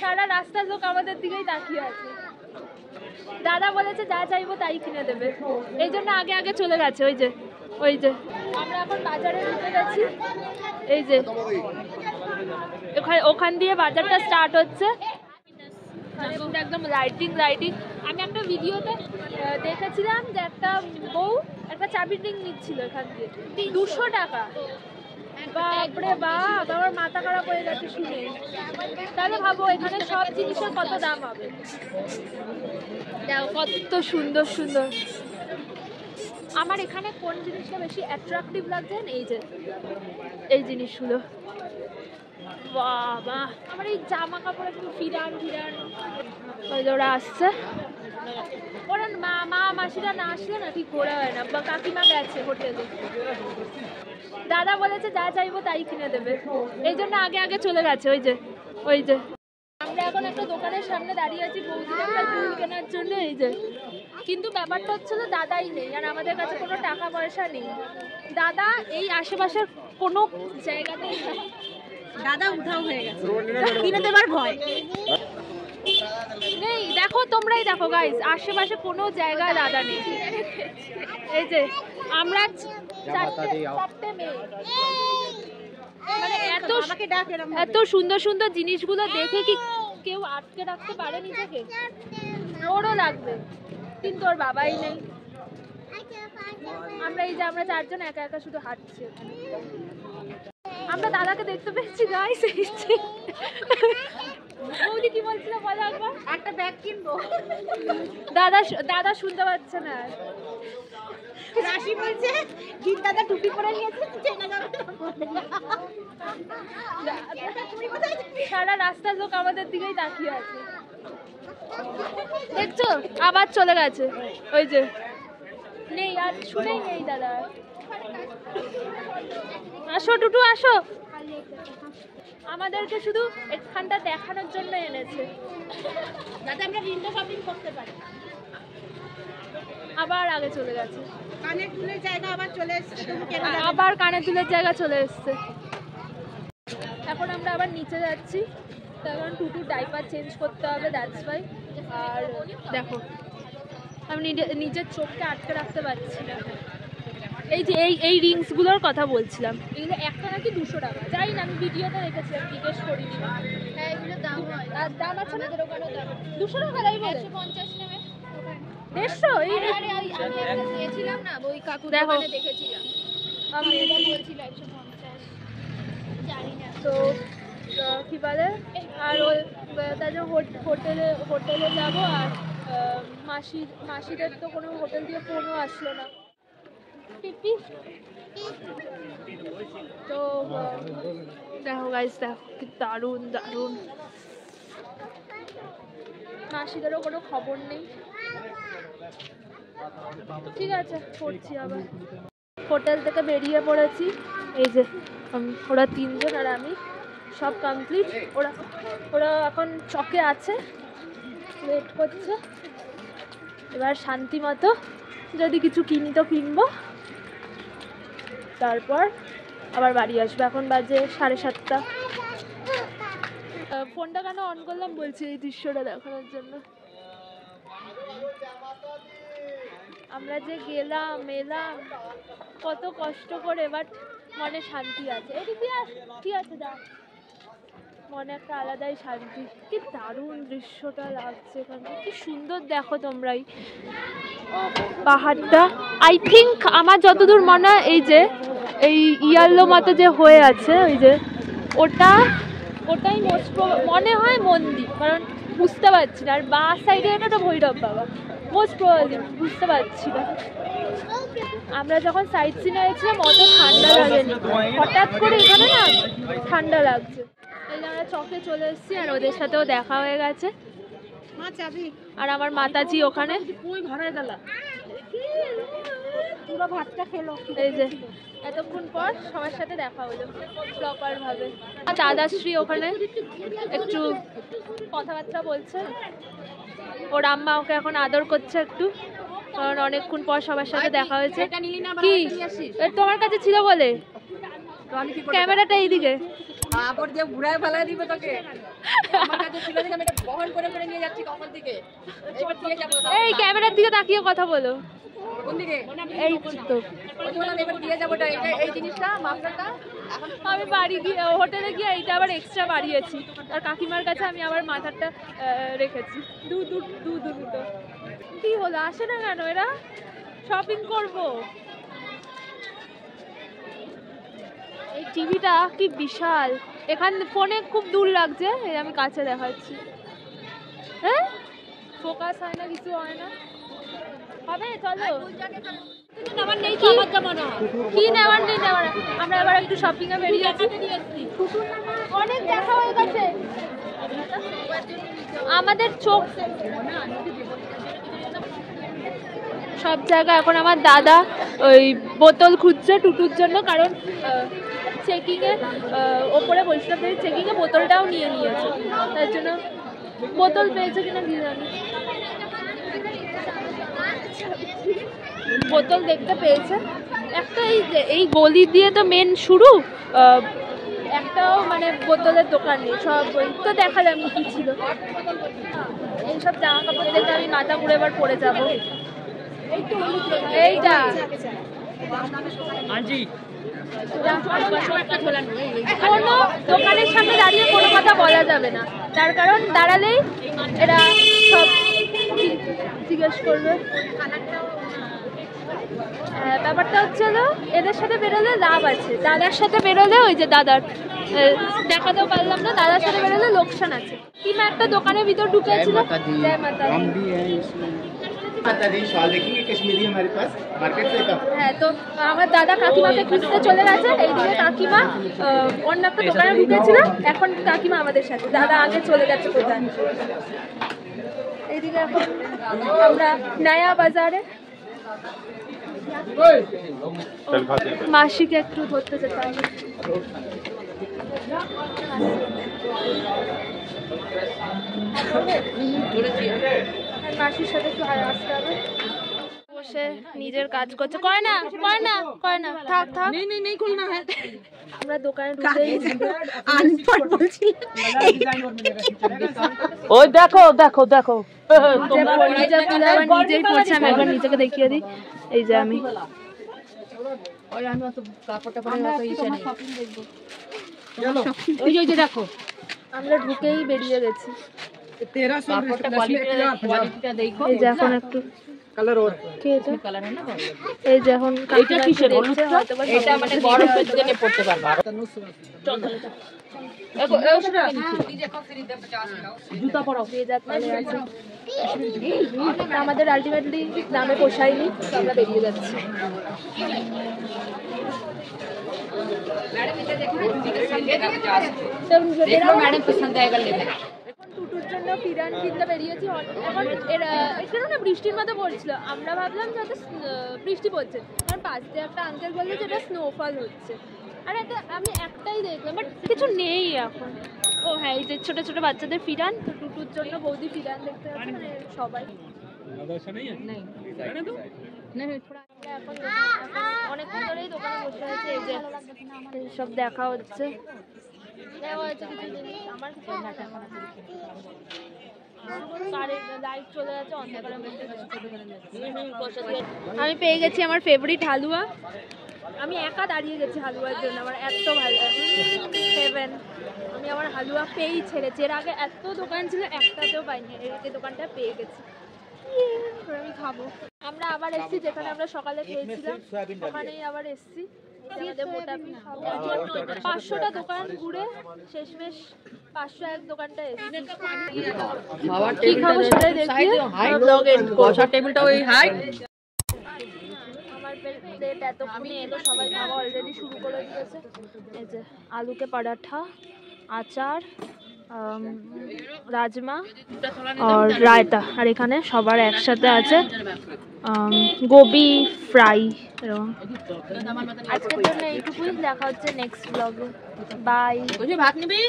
সারা রাস্তার লোক আমাদের দিকেই তাকিয়ে আছে। দাদা বলেছে যা চাইবো তাই কিনে দেবে, এই জন্য আগে আগে চলে গেছে। ওই যে আমরা এখন বাজারে ঢুকে গেছি। এই যে ওখান দিয়ে বাজারটা স্টার্ট হচ্ছে। একদম লাইটিং। আমি একটা ভিডিওতে দেখেছিলাম যে একটা বউ একটা চাবির রিং নিচ্ছিল এখান দিয়ে 200 টাকা। বাপরে বাপ, আমার মাথা খারাপ হয়ে গেছে শুনে। তাহলে ভাবো এখানে সব জিনিসের কত দাম হবে। কত সুন্দর সুন্দর। আমার এখানে কোন জিনিসটা বেশি অ্যাট্রাকটিভ লাগছে, এই জিনিসগুলো। বাবা, আমার এই জামা কাপড় একটু ফিরান। ওরা আসছে, ওরা মা মাসিরা না আসলে না ঠিক ঘোরা হয় না। বা কাকিমা গেছে হোটেলে। দাদা বলেছে যা চাইবো তাই কিনে দেবে, এই জন্য আগে আগে চলে গেছে। ওই যে আমরা এখন একটা দোকানের সামনে দাঁড়িয়ে আছি বৌদির একটা ফুল কেনার জন্য। এই যে কিন্তু ব্যাপারটা হচ্ছিল দাদাই নেই, আর আমাদের কাছে কোনো টাকা পয়সা নেই। দাদা এই আশেপাশের কোনো জায়গাতেই নেই। দাদা উঠাও হয়ে গেছে, কিনে দেবার ভয় নেই। দেখো, তোমরাই দেখো গাইস, আশেপাশে কোনো জায়গায় দাদা নেই। এই যে আমরা চারটে মেয়ে, মানে এত সুন্দর সুন্দর জিনিসগুলো দেখে কি কেউ আটকে রাখতে পারে নিজেকে? ওরও লাগবে, কিন্তু ওর বাবাই নেই। আমরা আমরা চারজন একা একা শুধু হাঁটছি। আমরা দাদাকে দেখতে পেয়েছি গাইস। বৌদি কি বলছিল বলো একবার? একটা ব্যাগ কিনবো। দাদা শুনতে পাচ্ছে না। রাশি বলছে জিৎ দাদা টুপি পরে নিয়েছে, সারা রাস্তার লোক আমাদের দিকেই তাকিয়ে আছে। দেখছো, আবার চলে গেছে। ওই যে নেই, আর শুনেই নেই দাদা। আসো টুটু, আসো। আমাদেরকে শুধু এখানটা দেখানোর জন্য এনেছে, যাতে আমরা উইন্ডো শপিং করতে পারি। আবার আগে চলে গেছে। কানের দুলের জায়গা আবার চলে এসেছে, আবার কানের দুলের জায়গা চলে এসেছে। এখন আমরা আবার নিচে যাচ্ছি, কারণ টুটু ডাইপার চেঞ্জ করতে হবে, দ্যাটস ওয়াই। আর দেখো, আমি নিজের চোখকে আটকে রাখতে পারছি না। এই যে এই রিংসগুলোর কথা বলছিলাম, এগুলো একটা নাকি 200 টাকা। জানি না, আমি ভিডিওতে দেখেছিলাম, জিজ্ঞেস করিনি। হ্যাঁ, এগুলো দাম হয়। আর দাম আছে না? 200 টাকা তাই বলে? 150 নেবে। 150? এই আমি একটা নিয়েছিলাম না, ওই কাকু দোকানে দেখেছিলাম, আমি এটা বলছিল 150। জানি না তো কি বলে। আর ওই তাদের হোটেলে যাবো। আর মাসিদের তো কোনো হোটেল দিয়ে ফোনও আসলো না। তো দেখো গাইস, দেখো কি দারুণ। মাসিদেরও কোনো খবর নেই। ঠিক আছে, পড়ছি আবার। হোটেল থেকে বেরিয়ে পড়েছি। এই যে ওরা 3 জন আর আমি, সব কমপ্লিট। ওরা এখন চকে আছে, ওয়েট করছে। এবার শান্তি মতো যদি কিছু কিনি তো কিনবো, তারপর আবার বাড়ি আসবো। এখন বাজে 7:30। ফোনটা কেন অন করলাম বলছি, এই দৃশ্যটা দেখানোর জন্য। আমরা যে গেলাম এলাম কত কষ্ট করে, বাট মনে শান্তি আছে। এদিকে কি আছে দেখ, মনে একটা আলাদাই শান্তি। কি দারুণ দৃশ্যটা লাগছে এখানে, কি সুন্দর দেখো তোমরাই পাহাড়টা। আই থিঙ্ক আমার যতদূর মনে হয় এই যে এই ইয়ালো মতো যে হয়ে আছে, ওই যে ওটাই মনে হয় মন্দির, কারণ বুঝতে পারছি না। আর বা সাইডে এটা তো ভৈরব বাবা, মোস্ট প্রবাবলি, বুঝতে পারছি না। আমরা যখন সাইট সিনে গেছিলাম অত ঠান্ডা লাগেনি, হঠাৎ করে এখানে না ঠান্ডা লাগছে। এই যে আমরা চকে চলে এসেছি, আর ওদের সাথেও দেখা হয়ে গেছে। আর আমার মাতাজি ওখানে পুরো ভাতটা খেলো। এই যে এতক্ষণ পর সবার সাথে দেখা হলো প্রপার ভাবে। দাদাশ্রী ওখানে একটু কথাবার্তা বলছে, ওর আম্মা ওকে এখন আদর করছে একটু, কারণ অনেকক্ষণ পর সবার সাথে দেখা হয়েছে। কি তোমার কাছে ছিল বলে? ক্যামেরাটা এইদিকে। তারপর যে ঘুরায় ফেলা দিবে তোকে আমার কাছে ছিল যে আমি এটা বহন করে করে নিয়ে যাচ্ছি কখন থেকে এবার দিয়ে যাব এই ক্যামেরার দিকে তাকিয়ে কথা বলো কোন দিকে এই তো ওই বললাম এবার দিয়ে যাবো এটা এই জিনিসটা মাপটা এখন আমি বাড়ি গিয়ে হোটেলে গিয়ে এইটা আবার এক্সট্রা বাড়িয়েছি আর কাকিমার কাছে আমি আবার মাথারটা রেখেছি দুটো কি হলো আসে না কেন এরা শপিং করব এই টিভিটা কি বিশাল এখান ফোনে খুব দূর লাগছে এই আমি কাছে দেখাচ্ছি হ্যাঁ ফোকাস হয় না কিছু হয় না হবে চলো আমার নেই তো আমার জামা না কি নেওয়ার নেই নেওয়ার আমরা এবার একটু শপিং এ বেরিয়ে যাচ্ছি অনেক দেখা হয়ে গেছে আমাদের চোখ সব জায়গা এখন আমার দাদা ওই বোতল খুঁজছে টুটুর জন্য কারণ চেকিংয়ে ওপরে বৈষ্ণবদের চেকিংয়ে বোতলটাও নিয়ে নিয়েছে তার জন্য বোতল পেয়েছে কিনা কি জানি বোতল দেখতে পেয়েছে একটা এই গলি দিয়ে তো মেন শুরু একটাও মানে বোতলের দোকান নেই সব তো দেখালাম কি ছিল এইসব জামা কাপড় দেখে আমি মাথা ঘুরে এবার পরে যাবো এইটা কোনো দোকানের সামনে দাঁড়িয়ে কোনো কথা বলা যাবে না তার কারণ দাঁড়ালেই এরা সব জিজ্ঞেস করবে ব্যাপারটা হচ্ছে এদের সাথে বেরোলে লাভ আছে দাদার সাথে বেরোলে ওই যে দাদার দেখাতেও পারলাম না দাদার সাথে বেরোলে লোকসান আছে কিংবা একটা দোকানের ভিতর ঢুকেছিল জয় মাতা হ্যাঁ তো আমার দাদা কাকিমাকে খুঁজতে চলে গেছে এইদিকে কাকিমা অন্য একটা দোকানে ঢুকেছিল এখন কাকিমা আমাদের সাথে দাদা আগে চলে গেছে কোথায় এইদিকে এখন আমরা নয়া বাজারে মাসিকে একটু ধরতে যেতে হবে মাসির সাথে একটু আসতে হবে বসে নিজের কাজ করছে কয় না থাক আমরা দোকানে ঢুকেই ওই দেখো নিজেই পড়ছে আমি একবার নিজেকে দেখিয়ে দিই এই যে আমি দেখো আমরা ঢুকেই বেরিয়ে গেছি এই যে এখন একটু এই যে এখন এটা মানে গরমের দিনে পড়তে পারবা জুতা পরাও আমাদের আলটিমেটলি দামে পোষায়নি আমরা বেরিয়ে যাচ্ছি টুটুর জন্য ফিরান কিনতে বেরিয়েছি এখন এখানে না বৃষ্টির মতো পড়ছিল আমরা ভাবলাম যে বৃষ্টি পড়ছে কারণ পাশ দিয়ে একটা আঙ্কেল বললো যে এটা স্নোফল হচ্ছে আর এটা আমি একটাই দেখলাম বাট কিছু নেই এখন ও হ্যাঁ এই যে ছোটো ছোটো বাচ্চাদের ফিরান তো টুটুর জন্য বৌদি ফিরান দেখতে পাচ্ছি মানে সবাই এখন অনেকক্ষণ ধরেই দোকানে বসে আছে এই যে সব দেখা হচ্ছে আমার লাইট চলে যাচ্ছে অন্ধকারের মধ্যে আমি পেয়ে গেছি আমার ফেভারিট হালুয়া আমি একা দাঁড়িয়ে গেছি হালুয়ার জন্য আমার এত ভালো হেভেন আমি আমার হালুয়া পেয়েই ছেড়েছি এর আগে এত দোকান ছিল একটাতেও পাইনি এই দোকানটা পেয়ে গেছি আমি খাবো আমরা আবার এসেছি যেখানে আমরা সকালে খেয়েছিলাম ওখানেই আবার এসেছি 500টা দোকান ঘুরে শেষমেশ 501 দোকানটা এসেছি কি খাবো সেটাই দেখি টেবিলটা ওই হাই আমার প্লেট এতক্ষণে এলো সবাই খাওয়া অলরেডি শুরু করে দিয়েছে এই যে আলুকে পরাঠা আচার রাজমা আর রায়তা আর এখানে সবার একসাথে আছে গোবি ফ্রাই এরকম আজকের জন্য এইটুকুই দেখা হচ্ছে নেক্সট ব্লগে বাই ভাত নিবি